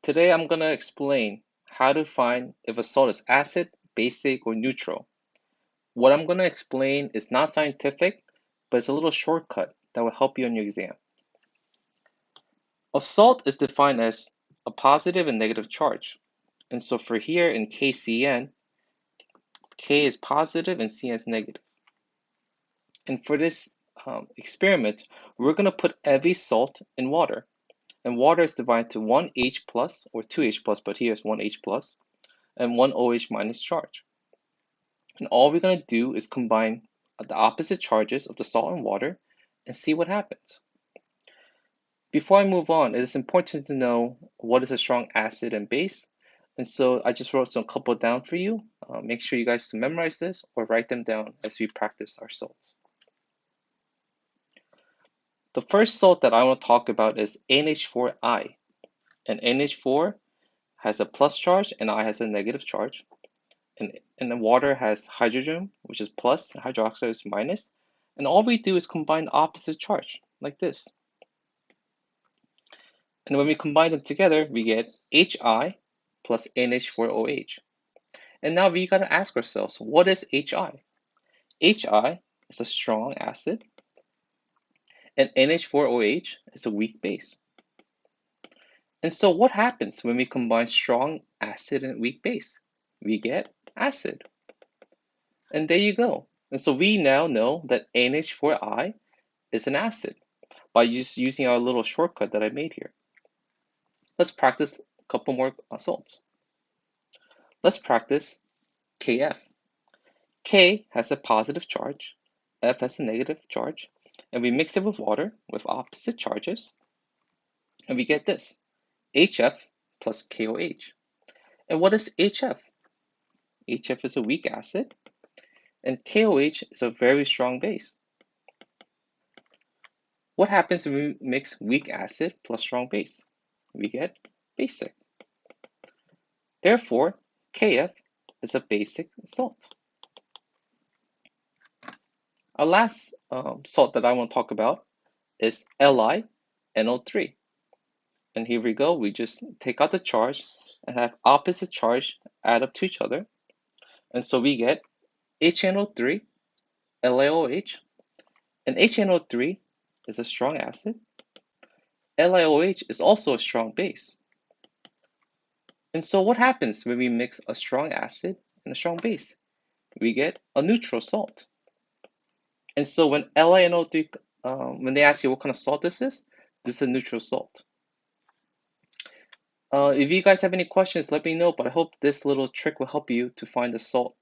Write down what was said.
Today I'm going to explain how to find if a salt is acid, basic, or neutral. What I'm going to explain is not scientific, but it's a little shortcut that will help you on your exam. A salt is defined as a positive and negative charge. And so for here in KCN, K is positive and CN is negative. And for this experiment, we're going to put every salt in water. And water is divided to one H plus or two H plus, but here is one H plus and one OH minus charge. And all we're going to do is combine the opposite charges of the salt and water and see what happens. Before I move on, it is important to know what is a strong acid and base. And so I just wrote some couple down for you. Make sure you guys to memorize this or write them down as we practice our salts. The first salt that I want to talk about is NH4I. And NH4 has a plus charge and I has a negative charge. And the water has hydrogen, which is plus, and hydroxide is minus. And all we do is combine the opposite charge, like this. And when we combine them together, we get HI plus NH4OH. And now we gotta ask ourselves, what is HI? HI is a strong acid, and NH4OH is a weak base. And so what happens when we combine strong acid and weak base? We get acid. And there you go. And so we now know that NH4I is an acid by just using our little shortcut that I made here. Let's practice a couple more salts. Let's practice KF. K has a positive charge, F has a negative charge, and we mix it with water with opposite charges, and we get this, HF plus KOH. And what is HF? HF is a weak acid, and KOH is a very strong base. What happens when we mix weak acid plus strong base? We get basic. Therefore, KF is a basic salt. Our last salt that I want to talk about is LiNO3. And here we go, we just take out the charge and have opposite charge add up to each other. And so we get HNO3, LiOH, and HNO3 is a strong acid. LiOH is also a strong base. And so what happens when we mix a strong acid and a strong base? We get a neutral salt. And so when LiNO3, when they ask you what kind of salt this is a neutral salt. If you guys have any questions, let me know, but I hope this little trick will help you to find the salt